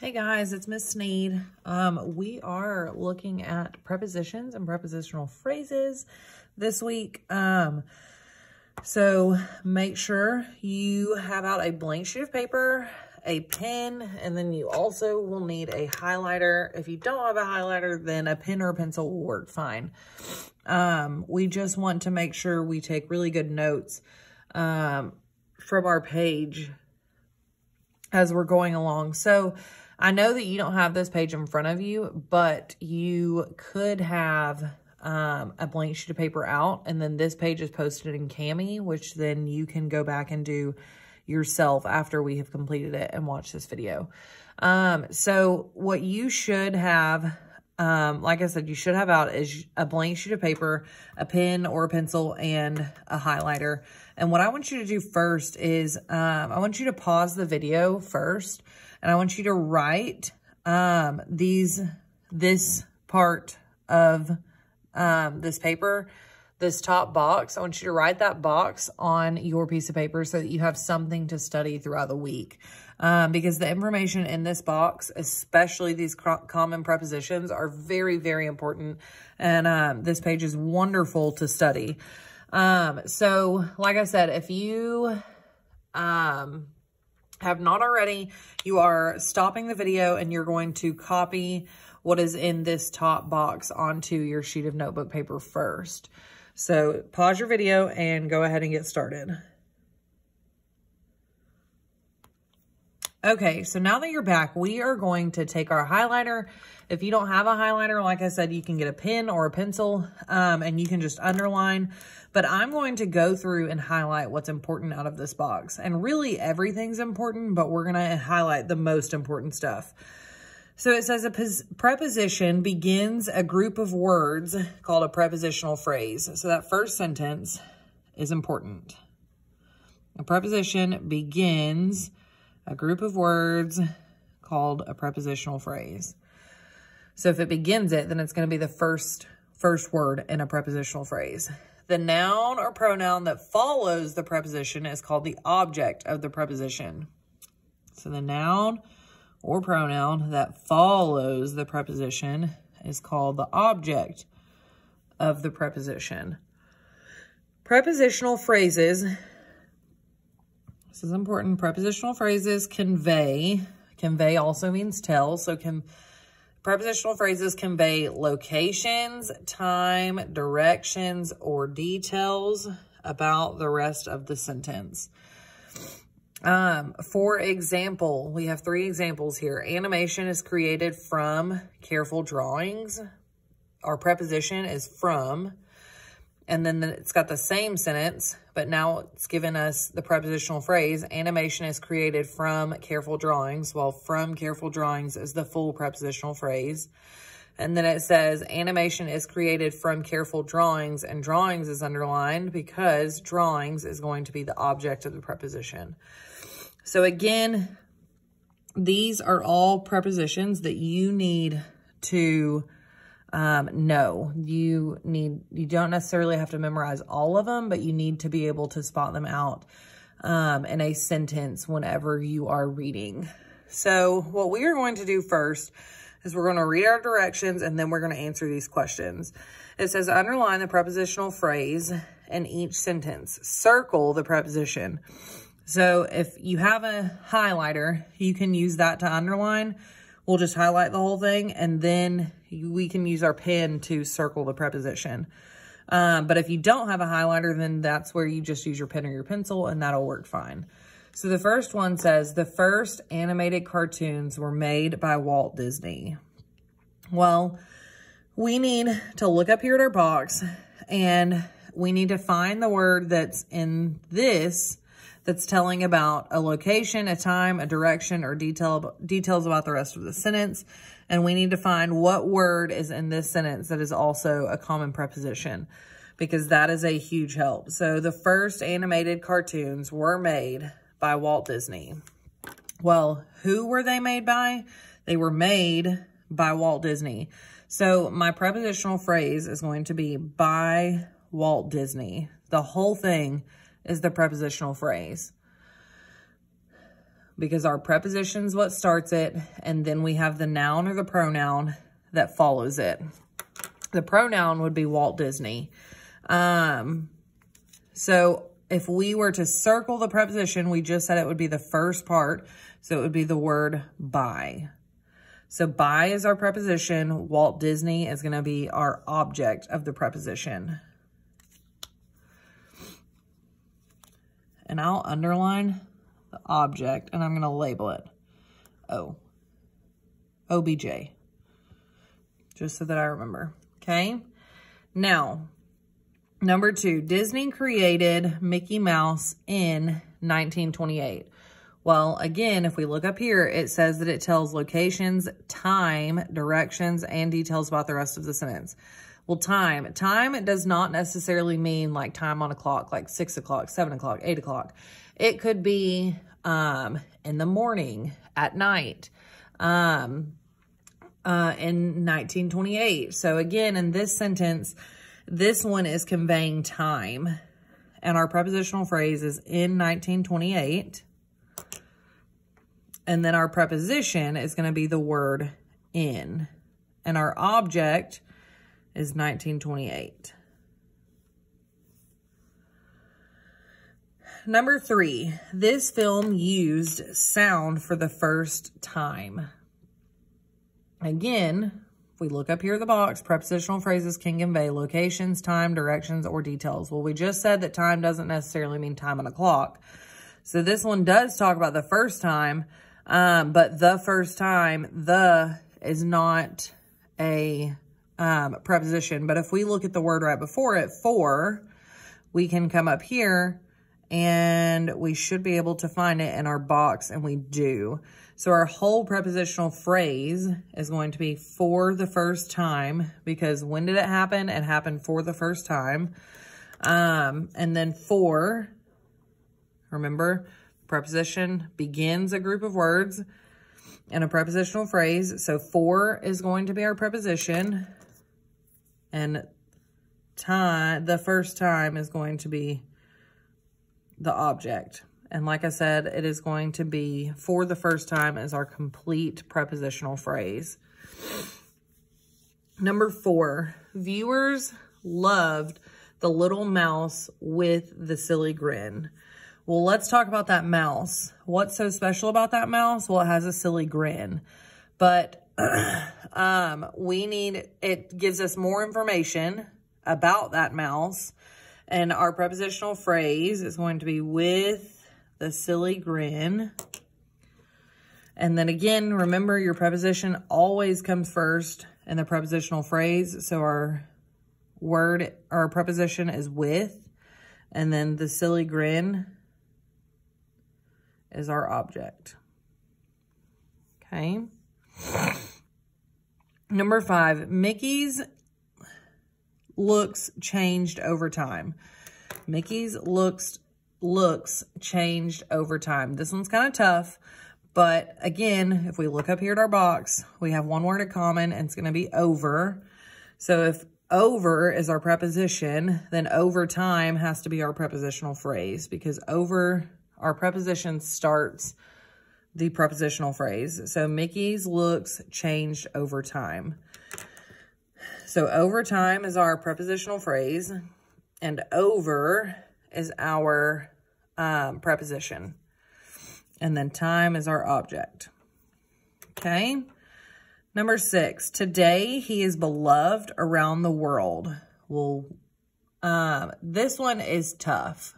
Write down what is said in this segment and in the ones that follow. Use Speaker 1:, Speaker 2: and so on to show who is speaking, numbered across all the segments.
Speaker 1: Hey guys, it's Miss Sneed. We are looking at prepositions and prepositional phrases this week. So make sure you have out a blank sheet of paper, a pen, and then you also will need a highlighter. If you don't have a highlighter, then a pen or a pencil will work fine. We just want to make sure we take really good notes from our page as we're going along. So I know that you don't have this page in front of you, but you could have a blank sheet of paper out, and then this page is posted in Cami, which then you can go back and do yourself after we have completed it and watch this video. So what you should have, like I said, you should have out is a blank sheet of paper, a pen or a pencil, and a highlighter. And what I want you to do first is I want you to pause the video first, and I want you to write this part of this paper, this top box. I want you to write that box on your piece of paper so that you have something to study throughout the week. Because the information in this box, especially these common prepositions, are very, very important. And this page is wonderful to study. So like I said, if you have not already, you are stopping the video and you're going to copy what is in this top box onto your sheet of notebook paper first. So pause your video and go ahead and get started. Okay, so now that you're back, we are going to take our highlighter. If you don't have a highlighter, like I said, you can get a pen or a pencil, and you can just underline. But I'm going to go through and highlight what's important out of this box. And really everything's important, but we're going to highlight the most important stuff. So it says a preposition begins a group of words called a prepositional phrase. So that first sentence is important. A preposition begins a group of words called a prepositional phrase. So if it begins it, then it's going to be the first word in a prepositional phrase. The noun or pronoun that follows the preposition is called the object of the preposition. So the noun or pronoun that follows the preposition is called the object of the preposition. Prepositional phrases, this is important, prepositional phrases convey also means tell, so prepositional phrases convey locations, time, directions, or details about the rest of the sentence. For example, we have 3 examples here. Animation is created from careful drawings. Our preposition is from, and then it's got the same sentence, but now it's given us the prepositional phrase. Animation is created from careful drawings. Well, from careful drawings is the full prepositional phrase. And then it says animation is created from careful drawings, and drawings is underlined because drawings is going to be the object of the preposition. So again, these are all prepositions that you need to know. You don't necessarily have to memorize all of them, but you need to be able to spot them out in a sentence whenever you are reading. So what we are going to do first is we're going to read our directions, and then we're going to answer these questions. It says underline the prepositional phrase in each sentence. Circle the preposition. So if you have a highlighter, you can use that to underline. We'll just highlight the whole thing, and then we can use our pen to circle the preposition. But if you don't have a highlighter, then that's where you just use your pen or your pencil, and that'll work fine. So the first one says, the first animated cartoons were made by Walt Disney. Well, we need to look up here at our box, and we need to find the word that's in this that's telling about a location, a time, a direction, or details about the rest of the sentence. And we need to find what word is in this sentence that is also a common preposition, because that is a huge help. So the first animated cartoons were made by Walt Disney. Well, who were they made by? They were made by Walt Disney. So my prepositional phrase is going to be by Walt Disney. The whole thing is the prepositional phrase. because our preposition is what starts it, and then we have the noun or the pronoun that follows it. The pronoun would be Walt Disney. So if we were to circle the preposition, we just said it would be the first part. So it would be the word by. So by is our preposition. Walt Disney is going to be our object of the preposition. And I'll underline the object, and I'm going to label it O. OBJ. Just so that I remember. Okay? Now, number 2, Disney created Mickey Mouse in 1928. Well, again, if we look up here, it says that it tells locations, time, directions, and details about the rest of the sentence. Well, time. Time does not necessarily mean like time on a clock, like 6 o'clock, 7 o'clock, 8 o'clock. It could be in the morning, at night, in 1928. So again, in this sentence, this one is conveying time. And our prepositional phrase is in 1928. And then our preposition is going to be the word in. And our object is 1928. Number 3, this film used sound for the first time. Again, if we look up here at the box, prepositional phrases can convey locations, time, directions, or details. Well, we just said that time doesn't necessarily mean time on a clock. So this one does talk about the first time, but the first time, the is not a preposition. But if we look at the word right before it, for, we can come up here and we should be able to find it in our box, and we do. So our whole prepositional phrase is going to be for the first time, because when did it happen? It happened for the first time. And then for, remember, preposition begins a group of words in a prepositional phrase. So for is going to be our preposition, and time, the first time, is going to be the object. And like I said, it is going to be for the first time as our complete prepositional phrase. Number 4, viewers loved the little mouse with the silly grin. Well, let's talk about that mouse. What's so special about that mouse? Well, it has a silly grin. But it gives us more information about that mouse. And our prepositional phrase is going to be with the silly grin. And then again, remember, your preposition always comes first in the prepositional phrase. So our preposition is with, and then the silly grin is our object. Okay. Number 5, Mickey's looks changed over time. Mickey's looks changed over time. This one's kind of tough, but again, if we look up here at our box, we have one word in common, and it's going to be over. So if over is our preposition, then over time has to be our prepositional phrase, because over, our preposition starts the prepositional phrase. So Mickey's looks changed over time. So over time is our prepositional phrase, and over is our preposition. And then time is our object. Okay. Number 6, today he is beloved around the world. Well, this one is tough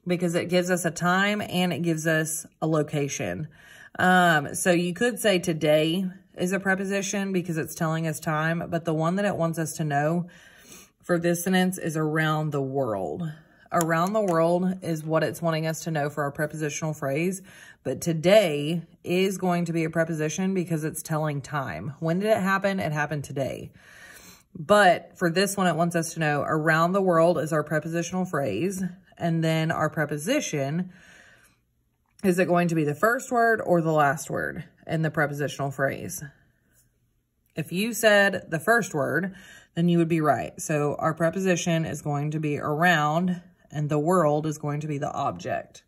Speaker 1: because it gives us a time and it gives us a location. So you could say today is a preposition because it's telling us time, but the one that it wants us to know for this sentence is around the world. Around the world is what it's wanting us to know for our prepositional phrase, but today is going to be a preposition because it's telling time. When did it happen? It happened today. But for this one, it wants us to know around the world is our prepositional phrase, and then our preposition, is it going to be the first word or the last word in the prepositional phrase? If you said the first word, then you would be right. So our preposition is going to be around, and the world is going to be the object.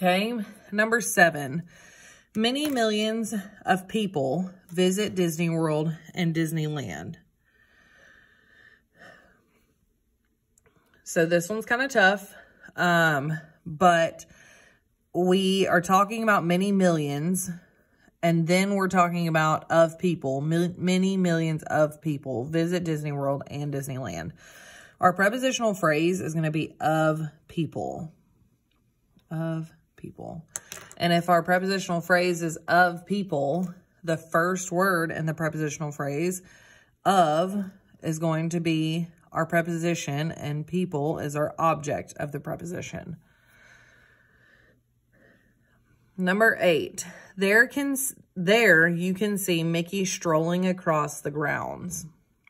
Speaker 1: Okay, number 7. Many millions of people visit Disney World and Disneyland. So this one's kind of tough, but we are talking about many millions, and then we're talking about of people. Many millions of people visit Disney World and Disneyland. Our prepositional phrase is going to be of people. Of people. And if our prepositional phrase is of people, the first word in the prepositional phrase, of, is going to be our preposition, and people is our object of the preposition. Number 8, there you can see Mickey strolling across the grounds.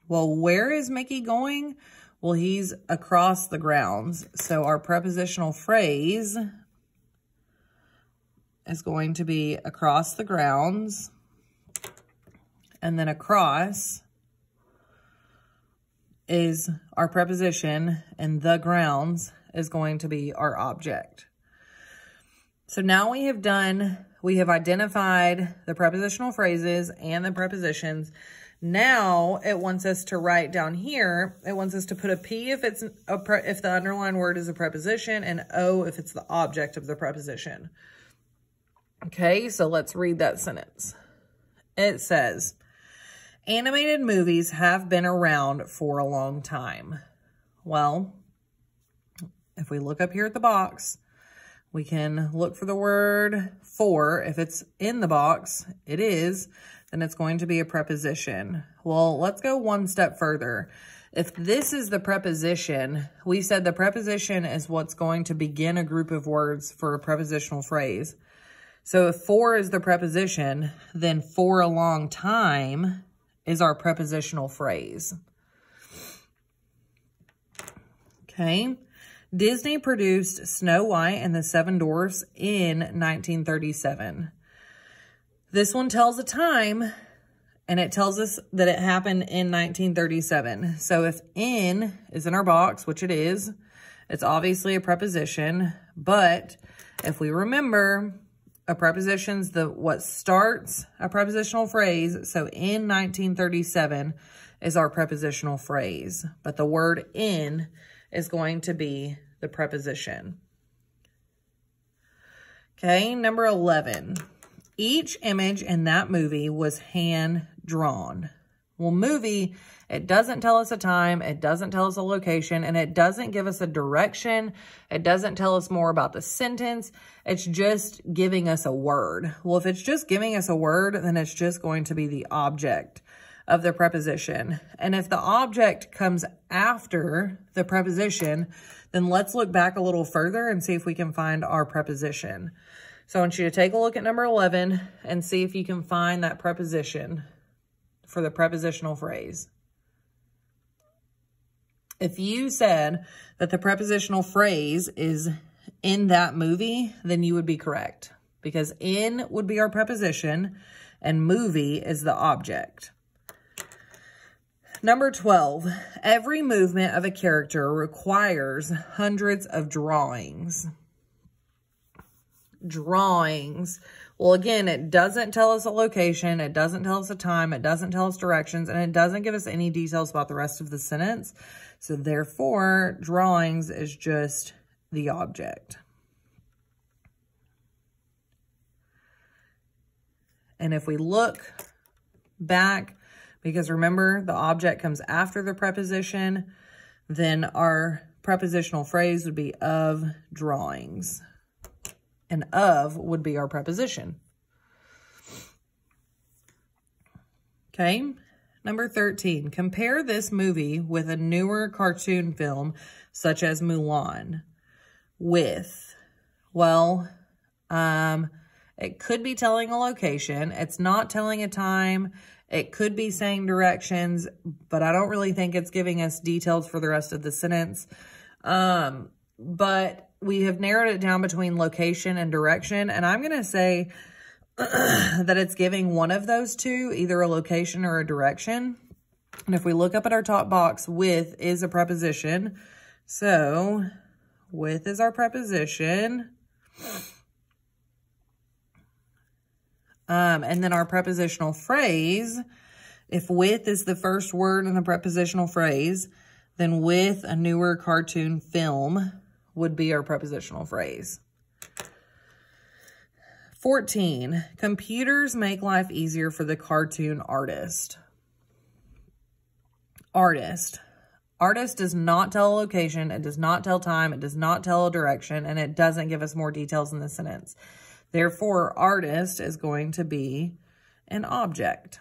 Speaker 1: Well, where is Mickey going? Well, he's across the grounds. So our prepositional phrase is going to be across the grounds, and then across is our preposition, and the grounds is going to be our object. So now we have identified the prepositional phrases and the prepositions. Now it wants us to write down here, it wants us to put a P if it's if the underlined word is a preposition, and O if it's the object of the preposition. Okay, so let's read that sentence. It says, animated movies have been around for a long time. Well, if we look up here at the box, we can look for the word for. If it's in the box, it is, then it's going to be a preposition. Well, let's go one step further. If this is the preposition, we said the preposition is what's going to begin a group of words for a prepositional phrase. So if for is the preposition, then for a long time is our prepositional phrase. Okay. Disney produced Snow White and the Seven Dwarfs in 1937. This one tells a time, and it tells us that it happened in 1937. So if in is in our box, which it is, it's obviously a preposition. But if we remember, a preposition's what starts a prepositional phrase. So in 1937 is our prepositional phrase. But the word in is going to be the preposition. Okay, number 11. Each image in that movie was hand-drawn. Well, movie, it doesn't tell us a time, it doesn't tell us a location, and it doesn't give us a direction. It doesn't tell us more about the sentence. It's just giving us a word. Well, if it's just giving us a word, then it's just going to be the object of the preposition. And if the object comes after the preposition, then let's look back a little further and see if we can find our preposition. So I want you to take a look at number 11 and see if you can find that preposition for the prepositional phrase. If you said that the prepositional phrase is in that movie, then you would be correct, because in would be our preposition and movie is the object. Number 12, every movement of a character requires hundreds of drawings. Drawings. Well, again, it doesn't tell us a location, it doesn't tell us a time, it doesn't tell us directions, and it doesn't give us any details about the rest of the sentence. So therefore, drawings is just the object. And if we look back, because remember, the object comes after the preposition, then our prepositional phrase would be of drawings. And of would be our preposition. Okay, number 13. Compare this movie with a newer cartoon film such as Mulan. With, well, it could be telling a location. It's not telling a time. It could be saying directions, but I don't really think it's giving us details for the rest of the sentence. But we have narrowed it down between location and direction, and I'm going to say that it's giving one of those two, either a location or a direction. And if we look up at our top box, with is a preposition. So with is our preposition. And then our prepositional phrase, if with is the first word in the prepositional phrase, then with a newer cartoon film would be our prepositional phrase. 14, computers make life easier for the cartoon artist. Artist. Artist does not tell a location, it does not tell time, it does not tell a direction, and it doesn't give us more details in the sentence. Therefore, artist is going to be an object.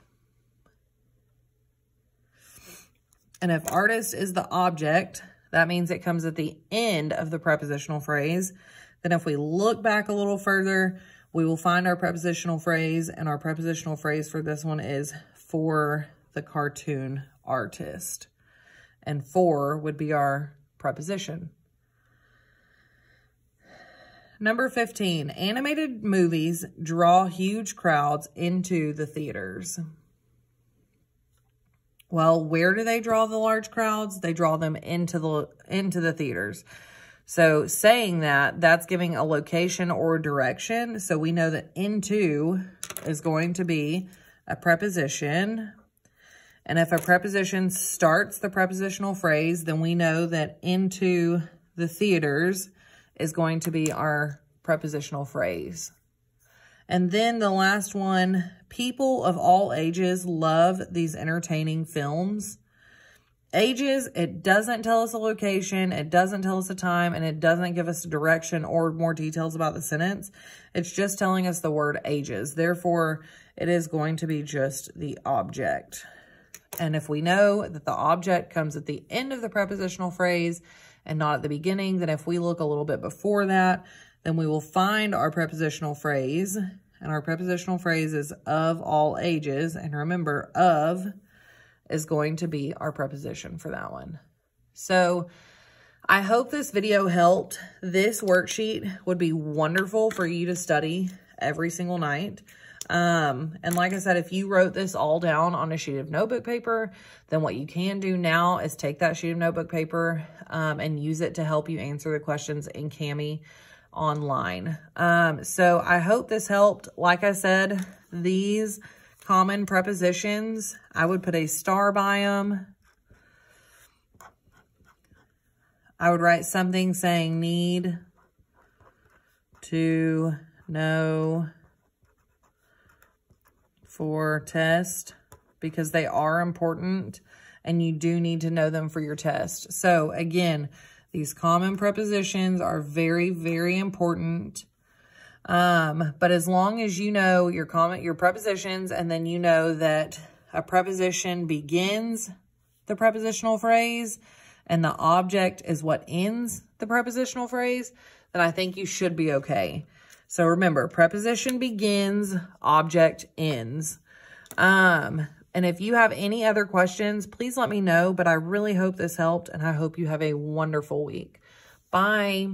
Speaker 1: And if artist is the object, that means it comes at the end of the prepositional phrase. Then if we look back a little further, we will find our prepositional phrase, and our prepositional phrase for this one is for the cartoon artist. And for would be our preposition. Number 15, animated movies draw huge crowds into the theaters. Well, where do they draw the large crowds? They draw them into the theaters. So saying that, that's giving a location or direction. So we know that into is going to be a preposition. And if a preposition starts the prepositional phrase, then we know that into the theaters is going to be our prepositional phrase. And then the last one, people of all ages love these entertaining films. Ages, it doesn't tell us a location, it doesn't tell us a time, and it doesn't give us a direction or more details about the sentence. It's just telling us the word ages. Therefore, it is going to be just the object. And if we know that the object comes at the end of the prepositional phrase and not at the beginning, then if we look a little bit before that, then we will find our prepositional phrase. And our prepositional phrase is of all ages. And remember, of is going to be our preposition for that one. So I hope this video helped. This worksheet would be wonderful for you to study every single night. And like I said, if you wrote this all down on a sheet of notebook paper, then what you can do now is take that sheet of notebook paper and use it to help you answer the questions in Kami online. So I hope this helped. Like I said, these common prepositions, I would put a star by them. I would write something saying need to know for test, because they are important and you do need to know them for your test. So again, these common prepositions are very, very important. But as long as you know your prepositions, and then you know that a preposition begins the prepositional phrase and the object is what ends the prepositional phrase, then I think you should be okay. So remember, preposition begins, object ends. And if you have any other questions, please let me know. But I really hope this helped, and I hope you have a wonderful week. Bye.